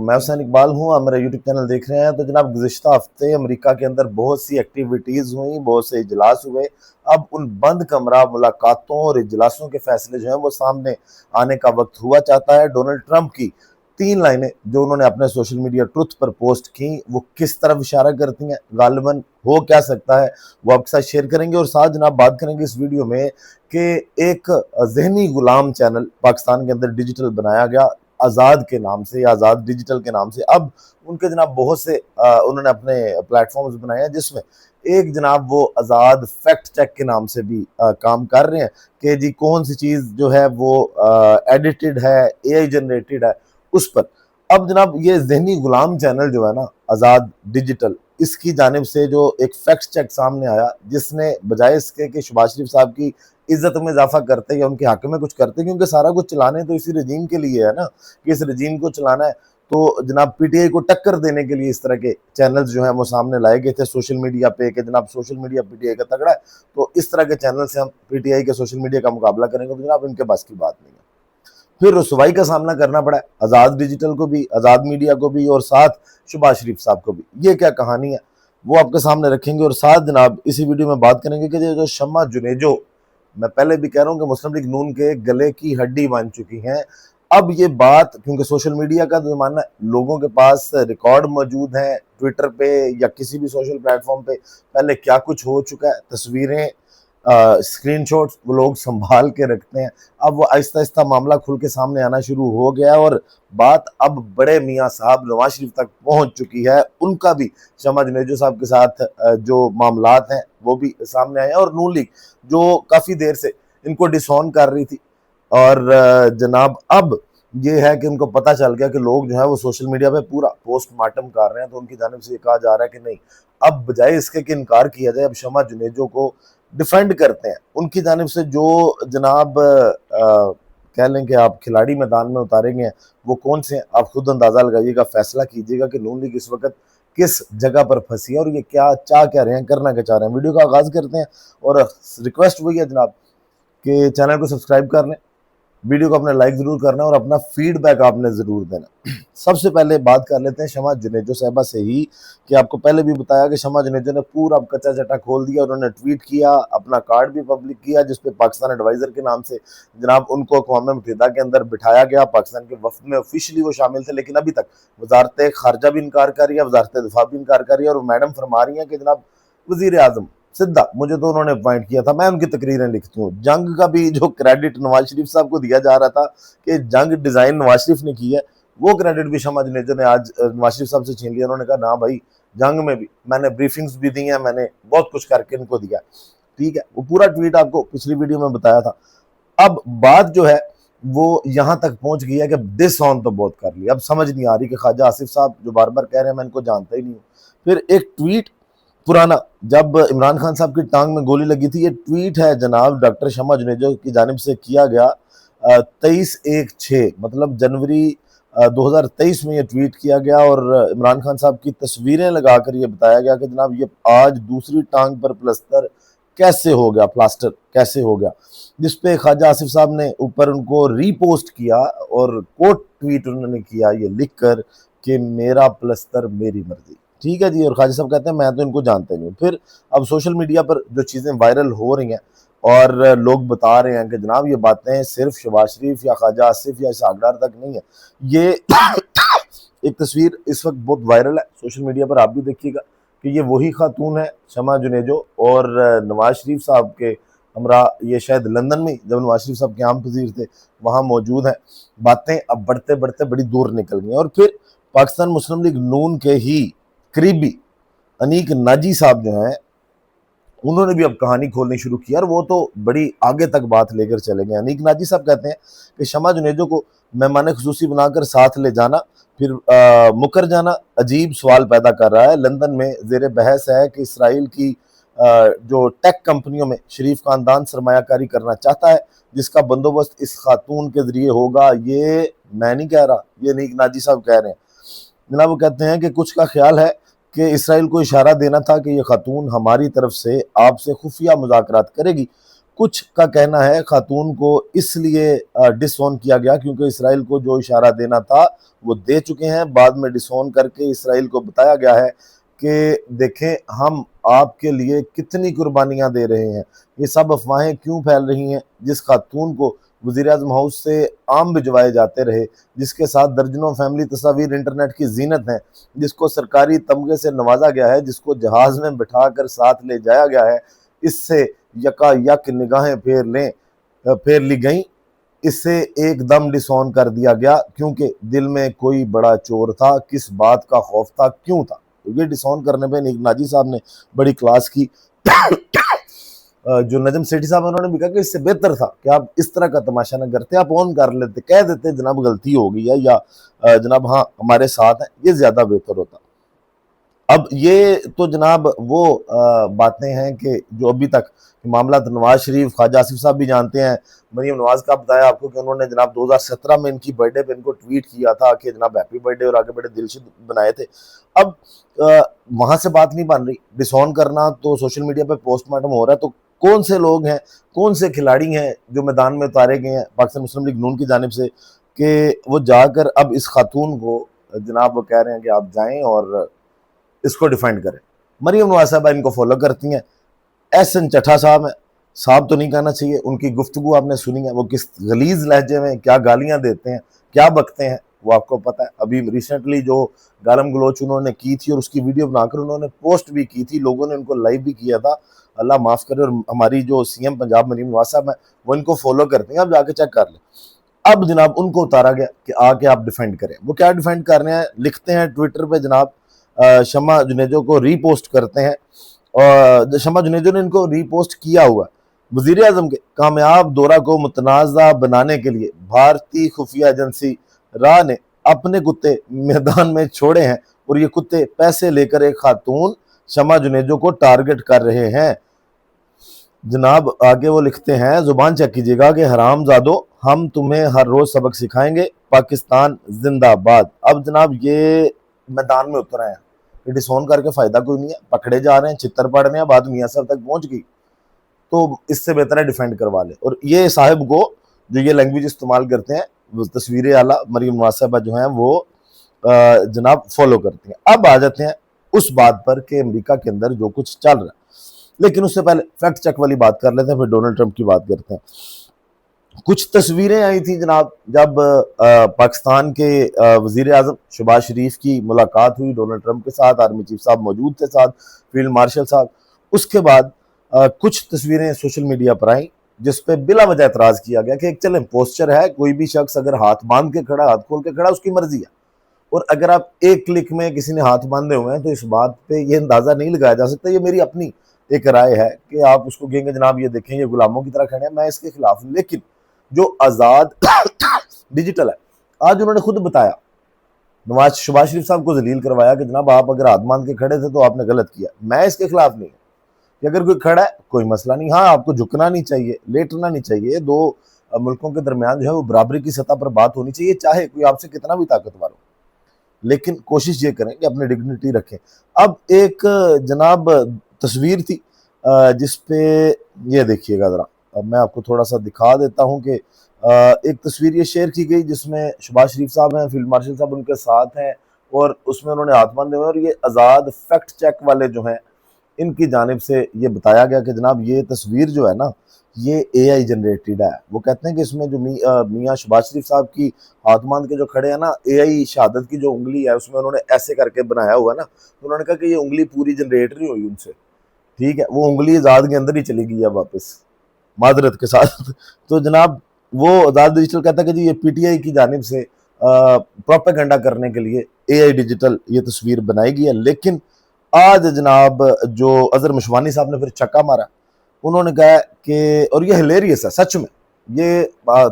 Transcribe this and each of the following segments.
میں حسین اقبال ہوں، آپ میرا یوٹیوب چینل دیکھ رہے ہیں۔ تو جناب گزشتہ ہفتے امریکہ کے اندر بہت سی ایکٹیویٹیز ہوئیں، بہت سے اجلاس ہوئے۔ اب ان بند کمرہ ملاقاتوں اور اجلاسوں کے فیصلے جو ہیں وہ سامنے آنے کا وقت ہوا چاہتا ہے۔ ڈونلڈ ٹرمپ کی 3 لائنیں جو انہوں نے اپنے سوشل میڈیا ٹروتھ پر پوسٹ کی، وہ کس طرف اشارہ کرتی ہیں، غالباً ہو کیا سکتا ہے، وہ آپ کے ساتھ شیئر کریں گے۔ اور ساتھ جناب بات کریں گے اس ویڈیو میں کہ ایک ذہنی غلام چینل پاکستان کے اندر ڈیجیٹل بنایا گیا آزاد کے نام سے یا آزاد ڈیجیٹل کے نام سے۔ اب ان کے جناب بہت سے انہوں نے اپنے پلیٹ فارمز بنائے ہیں، جس میں ایک جناب وہ آزاد فیکٹ چیک کے نام سے بھی کام کر رہے ہیں کہ جی کون سی چیز جو ہے وہ ایڈیٹڈ ہے، اے آئی جنریٹڈ ہے، اس پر۔ اب جناب یہ ذہنی غلام چینل جو ہے نا آزاد ڈیجیٹل، اس کی جانب سے جو ایک فیکٹ چیک سامنے آیا، جس نے بجائے اس کے کہ شہباز شریف صاحب کی عزت میں اضافہ کرتے یا ان کے حق میں کچھ کرتے، کیونکہ سارا کچھ چلانے تو اسی رجیم کے لیے ہے نا کہ اس رجیم کو چلانا ہے، تو جناب پی ٹی آئی کو ٹکر دینے کے لیے اس طرح کے چینلز جو ہیں وہ سامنے لائے گئے تھے سوشل میڈیا پہ کہ جناب social media P T I کا تگڑا ہے، تو اس طرح کے چینل سے ہم پی ٹی آئی کے سوشل میڈیا کا مقابلہ کریں گے، تو جناب ان کے بس کی بات نہیں ہے۔ پھر رسوائی کا سامنا کرنا پڑا ہے آزاد ڈیجیٹل کو بھی، آزاد میڈیا کو بھی، اور ساتھ شہباز شریف صاحب کو بھی۔ یہ کیا کہانی ہے وہ آپ کے سامنے رکھیں گے، اور ساتھ جناب اسی ویڈیو میں بات کریں گے کہ جو شمع جنیجو، میں پہلے بھی کہہ رہا ہوں کہ مسلم لیگ نون کے گلے کی ہڈی بن چکی ہیں۔ اب یہ بات کیونکہ سوشل میڈیا کا زمانہ ہے، لوگوں کے پاس ریکارڈ موجود ہیں ٹویٹر پہ یا کسی بھی سوشل پلیٹ فارم پہ پہلے کیا کچھ ہو چکا ہے، تصویریں، اسکرین شاٹس وہ لوگ سنبھال کے رکھتے ہیں۔ اب وہ آہستہ آہستہ معاملہ کھل کے سامنے آنا شروع ہو گیا ہے، اور بات اب بڑے میاں صاحب نواز شریف تک پہنچ چکی ہے۔ ان کا بھی شمع جنیجو صاحب کے ساتھ جو معاملات ہیں وہ بھی سامنے آئے ہیں، اور نون لیگ جو کافی دیر سے ان کو ڈس آن کر رہی تھی، اور جناب اب یہ ہے کہ ان کو پتہ چل گیا کہ لوگ جو ہے وہ سوشل میڈیا پہ پورا پوسٹ مارٹم کر رہے ہیں، تو ان کی جانب سے یہ کہا جا رہا ہے کہ نہیں، اب بجائے اس کے کہ انکار کیا جائے، اب شمع جنیجو کو ڈیفینڈ کرتے ہیں۔ ان کی جانب سے جو جناب کہہ لیں کہ آپ کھلاڑی میدان میں اتارے گئے ہیں وہ کون سے ہیں، آپ خود اندازہ لگائیے گا، فیصلہ کیجیے گا کہ نون لیگ اس وقت کس جگہ پر پھنسی ہے اور یہ کیا چاہ رہے ہیں، کرنا کیا چاہ رہے ہیں۔ ویڈیو کا آغاز کرتے ہیں، اور ریکویسٹ وہی ہے جناب کہ چینل کو سبسکرائب کر لیں، ویڈیو کو اپنے لائک ضرور کرنا اور اپنا فیڈ بیک آپ نے ضرور دینا۔ سب سے پہلے بات کر لیتے ہیں شمع جنیجو صاحبہ سے ہی، کہ آپ کو پہلے بھی بتایا کہ شمع جنیجو نے پورا کچا چٹا کھول دیا، انہوں نے ٹویٹ کیا، اپنا کارڈ بھی پبلک کیا جس پہ پاکستان ایڈوائزر کے نام سے جناب ان کو اقوام متحدہ کے اندر بٹھایا گیا، پاکستان کے وفد میں آفیشلی وہ شامل تھے، لیکن ابھی تک وزارت خارجہ بھی انکار کر رہی ہے، وزارت دفاع بھی انکار کر رہی ہے، اور میڈم فرما رہی ہیں کہ جناب وزیر اعظم سدھا مجھے تو انہوں نے اپوائنٹ کیا تھا، میں ان کی تقریریں لکھتی ہوں۔ جنگ کا بھی جو کریڈٹ نواز شریف صاحب کو دیا جا رہا تھا کہ جنگ ڈیزائن نواز شریف نے کی ہے، وہ کریڈٹ بھی شمع جنیجو نے آج نواز شریف صاحب سے چھین لیا۔ انہوں نے کہا نا بھائی، جنگ میں بھی میں نے بریفنگز بھی دی ہیں، میں نے بہت کچھ کر کے ان کو دیا، ٹھیک ہے۔ وہ پورا ٹویٹ آپ کو پچھلی ویڈیو میں بتایا تھا۔ اب بات جو ہے وہ یہاں تک پہنچ گئی ہے کہ ڈس آن تو بہت کر لیا، اب سمجھ نہیں آ رہی کہ خواجہ آصف صاحب جو بار بار کہہ رہے ہیں میں ان کو جانتا ہی نہیں ہوں۔ پھر ایک ٹویٹ پرانا، جب عمران خان صاحب کی ٹانگ میں گولی لگی تھی، یہ ٹویٹ ہے جناب ڈاکٹر شمع جنیجو کی جانب سے کیا گیا 23/1/6 مطلب جنوری 2023 میں یہ ٹویٹ کیا گیا، اور عمران خان صاحب کی تصویریں لگا کر یہ بتایا گیا کہ جناب یہ آج دوسری ٹانگ پر پلاسٹر کیسے ہو گیا، جس پہ خواجہ آصف صاحب نے اوپر ان کو ری پوسٹ کیا اور کوٹ ٹویٹ انہوں نے کیا یہ لکھ کر کہ میرا پلستر میری مرضی، ٹھیک ہے جی۔ اور خواجہ صاحب کہتے ہیں میں تو ان کو جانتا ہی نہیں ہوں۔ پھر اب سوشل میڈیا پر جو چیزیں وائرل ہو رہی ہیں اور لوگ بتا رہے ہیں کہ جناب یہ باتیں صرف شہباز شریف یا خواجہ آصف یا اسحاق ڈار تک نہیں ہے، یہ ایک تصویر اس وقت بہت وائرل ہے سوشل میڈیا پر، آپ بھی دیکھیے گا کہ یہ وہی خاتون ہے شمع جنیجو، اور نواز شریف صاحب کے ہمراہ یہ شاید لندن میں جب نواز شریف صاحب قیام پذیر تھے وہاں موجود ہیں۔ باتیں اب بڑھتے بڑھتے بڑی دور نکل گئی ہیں، اور پھر پاکستان مسلم لیگ نون کے ہی قریبی انیک ناجی صاحب جو ہیں انہوں نے بھی اب کہانی کھولنی شروع کی، اور وہ تو بڑی آگے تک بات لے کر چلے گئے۔ انیک ناجی صاحب کہتے ہیں کہ شمع جنیجو کو مہمان خصوصی بنا کر ساتھ لے جانا پھر مکر جانا عجیب سوال پیدا کر رہا ہے۔ لندن میں زیر بحث ہے کہ اسرائیل کی جو ٹیک کمپنیوں میں شریف خاندان سرمایہ کاری کرنا چاہتا ہے، جس کا بندوبست اس خاتون کے ذریعے ہوگا۔ یہ میں نہیں کہہ رہا، یہ انیک ناجی صاحب کہہ رہے ہیں جناب۔ وہ کہتے ہیں کہ کچھ کا خیال ہے کہ اسرائیل کو اشارہ دینا تھا کہ یہ خاتون ہماری طرف سے آپ سے خفیہ مذاکرات کرے گی، کچھ کا کہنا ہے خاتون کو اس لیے ڈس آن کیا گیا کیونکہ اسرائیل کو جو اشارہ دینا تھا وہ دے چکے ہیں، بعد میں ڈس آن کر کے اسرائیل کو بتایا گیا ہے کہ دیکھیں ہم آپ کے لیے کتنی قربانیاں دے رہے ہیں، یہ سب افواہیں کیوں پھیل رہی ہیں؟ جس خاتون کو وزیراعظم ہاؤس سے عام بھجوائے جاتے رہے، جس کے ساتھ درجنوں فیملی تصاویر انٹرنیٹ کی زینت ہیں، جس کو سرکاری تمغے سے نوازا گیا ہے، جس کو جہاز میں بٹھا کر ساتھ لے جایا گیا ہے، اس سے یکا یک نگاہیں پھیر لی گئیں، اس سے ایک دم ڈس آن کر دیا گیا کیونکہ دل میں کوئی بڑا چور تھا، کس بات کا خوف تھا، کیوں تھا؟ یہ ڈس آن کرنے پہ نیک ناجی صاحب نے بڑی کلاس کی، جو نجم سیٹھی صاحب انہوں نے بھی کہا کہ اس سے بہتر تھا کہ آپ اس طرح کا تماشا نہ کرتے، آپ آن کر لیتے، کہہ دیتے جناب غلطی ہو گئی ہے یا جناب ہاں ہمارے ساتھ ہیں، یہ زیادہ بہتر ہوتا۔ اب یہ تو جناب وہ باتیں ہیں کہ جو ابھی تک معاملات نواز شریف، خواجہ آصف صاحب بھی جانتے ہیں، مریم نواز کا بتایا آپ کو کہ انہوں نے جناب 2017 میں ان کی برتھ ڈے پہ ان کو ٹویٹ کیا تھا کہ جناب ہیپی برتھ ڈے اور آگے بڑے دلشد بنائے تھے۔ اب وہاں سے بات نہیں بن رہی، ڈس آن کرنا تو سوشل میڈیا پہ پوسٹ مارٹم ہو رہا ہے، تو کون سے لوگ ہیں، کون سے کھلاڑی ہیں جو میدان میں اتارے گئے ہیں پاکستان مسلم لیگ نون کی جانب سے کہ وہ جا کر اب اس خاتون کو جناب وہ کہہ رہے ہیں کہ آپ جائیں اور اس کو ڈیفینڈ کریں۔ مریم نواز صاحبہ ان کو فالو کرتی ہیں، احسن چٹھا صاحب ہیں، صاحب تو نہیں کہنا چاہیے، ان کی گفتگو آپ نے سنی ہے، وہ کس غلیظ لہجے میں کیا گالیاں دیتے ہیں، کیا بکتے ہیں، وہ آپ کو پتہ ہے۔ ابھی ریسنٹلی جو گالم گلوچ انہوں نے کی تھی اور اس کی ویڈیو بنا کر انہوں نے پوسٹ بھی کی تھی، لوگوں نے ان کو لائیو بھی کیا تھا، اللہ معاف کرے، اور ہماری جو سی ایم پنجاب مریم نواز صاحب ہیں وہ ان کو فالو کرتے ہیں، آپ جا کے چیک کر لیں۔ اب جناب ان کو اتارا گیا کہ آ کے آپ ڈیفینڈ کریں، وہ کیا ڈیفینڈ کر رہے ہیں؟ لکھتے ہیں ٹویٹر پہ جناب، شمع جنیجو کو ری پوسٹ کرتے ہیں، اور شمع جنیجو نے ان کو ری پوسٹ کیا ہوا، وزیر اعظم کے کامیاب دورہ کو متنازع بنانے کے لیے بھارتی خفیہ ایجنسی را نے اپنے کتے میدان میں چھوڑے ہیں اور یہ کتے پیسے لے کر ایک خاتون شمع جنیجو کو ٹارگٹ کر رہے ہیں۔ جناب آگے وہ لکھتے ہیں، زبان چیک کیجیے گا کہ حرام زادو، ہم تمہیں ہر روز سبق سکھائیں گے، پاکستان زندہ باد۔ اب جناب یہ میدان میں اتر آئے ہیں کہ ڈس آن کر کے فائدہ کوئی نہیں ہے، پکڑے جا رہے ہیں، چھتر پڑ رہے ہیں، بات میاں صاحب تک پہنچ گئی، تو اس سے بہتر ہے ڈیفینڈ کروا لے۔ اور یہ صاحب کو جو یہ لینگویج استعمال کرتے ہیں، وہ تصویر اعلیٰ مریم نواز صاحبہ جو ہیں وہ جناب فالو کرتی ہیں۔ اب آ جاتے ہیں اس بات پر کہ امریکہ کے اندر جو کچھ چل رہا ہے، لیکن اس سے پہلے فیکٹ چیک والی بات کر لیتے ہیں، پھر ڈونلڈ ٹرمپ کی بات کرتے ہیں۔ کچھ تصویریں آئی تھی جناب جب پاکستان کے وزیر اعظم شہباز شریف کی ملاقات ہوئی ڈونلڈ ٹرمپ کے ساتھ، آرمی چیف صاحب موجود تھے ساتھ، فیلڈ مارشل صاحب۔ اس کے بعد کچھ تصویریں سوشل میڈیا پر آئیں جس پہ بلا وجہ اعتراض کیا گیا کہ چلیں پوسچر ہے، کوئی بھی شخص اگر ہاتھ باندھ کے کھڑا، ہاتھ کھول کے کھڑا، اس کی مرضی ہے، اور اگر آپ ایک کلک میں کسی نے ہاتھ باندھے ہوئے ہیں تو اس بات پہ یہ اندازہ نہیں لگایا جا سکتا، یہ میری اپنی ایک رائے ہے کہ آپ اس کو کہیں گے جناب یہ دیکھیں یہ غلاموں کی طرح کھڑے ہیں، میں اس کے خلاف ہوں۔ لیکن جو آزاد ڈیجیٹل ہے، آج انہوں نے خود بتایا، شہباز شریف صاحب کو ذلیل کروایا کہ جناب آپ اگر ہاتھ باندھ کے کھڑے تھے تو آپ نے غلط کیا، میں اس کے خلاف نہیں ہوں کہ اگر کوئی کھڑا ہے کوئی مسئلہ نہیں، ہاں آپ کو جھکنا نہیں چاہیے، لیٹنا نہیں چاہیے، دو ملکوں کے درمیان جو ہے وہ برابری کی سطح پر بات ہونی چاہیے، چاہے کوئی آپ سے کتنا بھی طاقتور ہو، لیکن کوشش یہ کریں کہ اپنی ڈگنیٹی رکھیں۔ اب ایک جناب تصویر تھی جس پہ یہ دیکھیے گا ذرا، اب میں آپ کو تھوڑا سا دکھا دیتا ہوں کہ ایک تصویر یہ شیئر کی گئی جس میں شہباز شریف صاحب ہیں، فیلڈ مارشل صاحب ان کے ساتھ ہیں، اور اس میں انہوں نے ہاتھ باندھے ہوئے، اور یہ آزاد فیکٹ چیک والے جو ہیں ان کی جانب سے یہ بتایا گیا کہ جناب یہ تصویر جو ہے نا یہ اے آئی جنریٹڈ ہے۔ وہ کہتے ہیں کہ اس میں جو میاں شہباز شریف صاحب کی ہاتھ باندھ کے جو کھڑے ہیں نا، اے آئی شہادت کی جو انگلی ہے اس میں انہوں نے ایسے کر کے بنایا ہوا ہے نا، تو انہوں نے کہا کہ یہ انگلی پوری جنریٹ نہیں ہوئی ان سے، ٹھیک ہے، وہ انگلی آزاد کے اندر ہی چلی گئی ہے واپس معذرت کے ساتھ۔ تو جناب وہ آزاد ڈیجیٹل کہتا ہے کہ جی یہ پی ٹی آئی کی جانب سے پروپیگنڈا کرنے کے لیے اے آئی ڈیجیٹل یہ تصویر بنائی گئی ہے۔ لیکن آج جناب جو اظہر مشوانی صاحب نے پھر چکا مارا، انہوں نے کہا کہ، اور یہ ہلیریس ہے سچ میں، یہ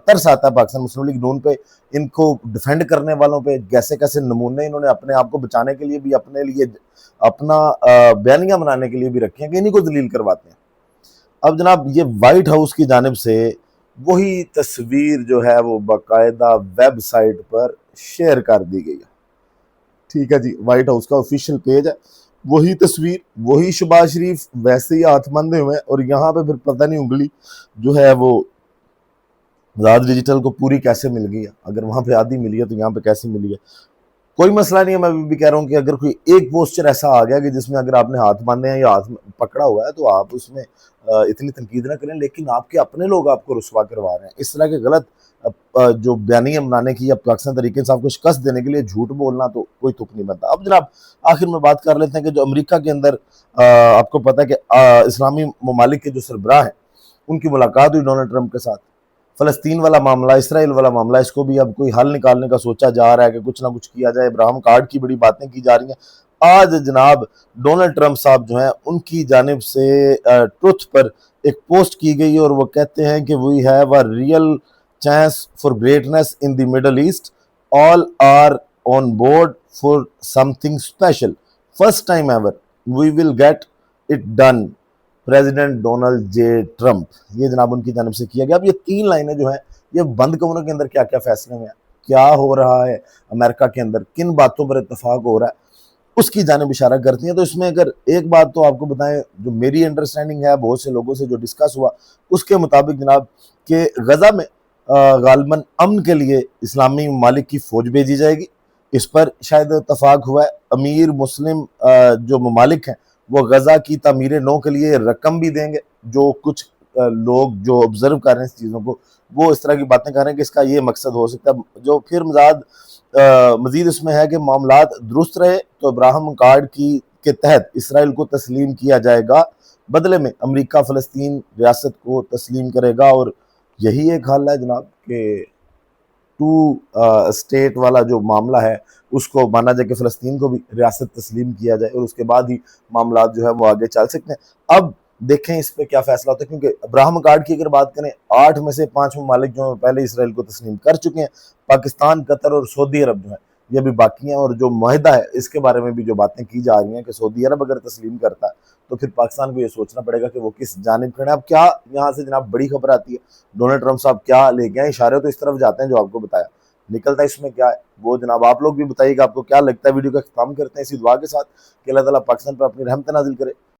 ترس آتا ہے پاکستان مسلم لیگ نون پہ، ان کو ڈیفینڈ کرنے والوں پہ، کیسے کیسے نمونے انہوں نے اپنے آپ کو بچانے کے لیے بھی، اپنے لیے اپنا بیانیاں بنانے کے لیے بھی رکھے ہیں کہ انہیں کو ذلیل کرواتے ہیں۔ اب جناب یہ وائٹ ہاؤس کی جانب سے وہی تصویر جو ہے وہ باقاعدہ ویب سائٹ پر شیئر کر دی گئی ہے، ٹھیک ہے جی، وائٹ ہاؤس کا آفیشیل پیج ہے، وہی تصویر، وہی شہباز شریف ویسے ہی ہاتھ باندھے ہوئے ہیں، اور یہاں پہ پھر پتہ نہیں انگلی جو ہے وہ آزاد ڈیجیٹل کو پوری کیسے مل گئی ہے، اگر وہاں پہ آدھی ملی ہے تو یہاں پہ کیسے ملی ہے۔ کوئی مسئلہ نہیں ہے، میں بھی کہہ رہا ہوں کہ اگر کوئی ایک پوسچر ایسا آ گیا کہ جس میں اگر آپ نے ہاتھ باندھے ہیں یا ہاتھ پکڑا ہوا ہے تو آپ اس میں اتنی تنقید نہ کریں، لیکن آپ کے اپنے لوگ آپ کو رسوا کروا رہے ہیں، اس طرح کے غلط جو بیانیاں بنانے کی یا پاکستان تحریک انصاف کو شکست دینے کے لیے جھوٹ بولنا تو کوئی تک نہیں بنتا۔ اب جناب آخر میں بات کر لیتے ہیں کہ جو امریکہ کے اندر آپ کو پتہ ہے کہ اسلامی ممالک کے جو سربراہ ہیں ان کی ملاقات ہوئی ڈونلڈ ٹرمپ کے ساتھ۔ فلسطین والا معاملہ، اسرائیل والا معاملہ، اس کو بھی اب کوئی حل نکالنے کا سوچا جا رہا ہے کہ کچھ نہ کچھ کیا جائے۔ ابراہم کارڈ کی بڑی باتیں کی جا رہی ہیں۔ آج جناب ڈونلڈ ٹرمپ صاحب جو ہیں ان کی جانب سے ٹروتھ پر ایک پوسٹ کی گئی اور وہ کہتے ہیں کہ we have a real chance for greatness in the Middle East, all are on board for something special, first time ever we will get it done, President Donald J Trump. یہ جناب ان کی جانب سے کیا گیا۔ اب یہ تین لائنیں جو ہیں یہ بند کمروں کے اندر کیا کیا فیصلے ہوئے ہیں، کیا ہو رہا ہے امریکہ کے اندر، کن باتوں پر اتفاق ہو رہا ہے، اس کی جانب اشارہ کرتی ہیں۔ تو اس میں اگر ایک بات تو آپ کو بتائیں جو میری انڈرسٹینڈنگ ہے بہت سے لوگوں سے جو ڈسکس ہوا اس کے مطابق جناب کہ غزہ میں غالباً امن کے لیے اسلامی ممالک کی فوج بھیجی جائے گی، اس پر شاید اتفاق ہوا ہے۔ امیر مسلم جو ممالک ہیں وہ غزہ کی تعمیر نو کے لیے رقم بھی دیں گے۔ جو کچھ لوگ جو آبزرو کر رہے ہیں اس چیزوں کو وہ اس طرح کی باتیں کر رہے ہیں کہ اس کا یہ مقصد ہو سکتا ہے۔ جو پھر مزید اس میں ہے کہ معاملات درست رہے تو ابراہم کارڈ کے تحت اسرائیل کو تسلیم کیا جائے گا، بدلے میں امریکہ فلسطین ریاست کو تسلیم کرے گا، اور یہی ایک حل ہے جناب کہ ٹو اسٹیٹ والا جو معاملہ ہے اس کو مانا جائے کہ فلسطین کو بھی ریاست تسلیم کیا جائے، اور اس کے بعد ہی معاملات جو ہے وہ آگے چل سکتے ہیں۔ اب دیکھیں اس پہ کیا فیصلہ ہوتا ہے، کیونکہ ابراہم کارڈ کی اگر بات کریں 8 میں سے 5 ممالک جو ہیں پہلے اسرائیل کو تسلیم کر چکے ہیں، پاکستان، قطر اور سعودی عرب جو ہیں یہ بھی باقی ہیں، اور جو معاہدہ ہے اس کے بارے میں بھی جو باتیں کی جا رہی ہیں کہ سعودی عرب اگر تسلیم کرتا ہے تو پھر پاکستان کو یہ سوچنا پڑے گا کہ وہ کس جانب کھڑے ہیں۔ اب کیا یہاں سے جناب بڑی خبر آتی ہے، ڈونلڈ ٹرمپ صاحب کیا لے گئے ہیں، اشارے تو اس طرف جاتے ہیں جو آپ کو بتایا، نکلتا ہے اس میں کیا ہے وہ جناب آپ لوگ بھی بتائیے گا آپ کو کیا لگتا ہے۔ ویڈیو کا اختتام کرتے ہیں اسی دعا کے ساتھ کہ اللہ تعالیٰ پاکستان پر اپنی رحمت نازل کرے۔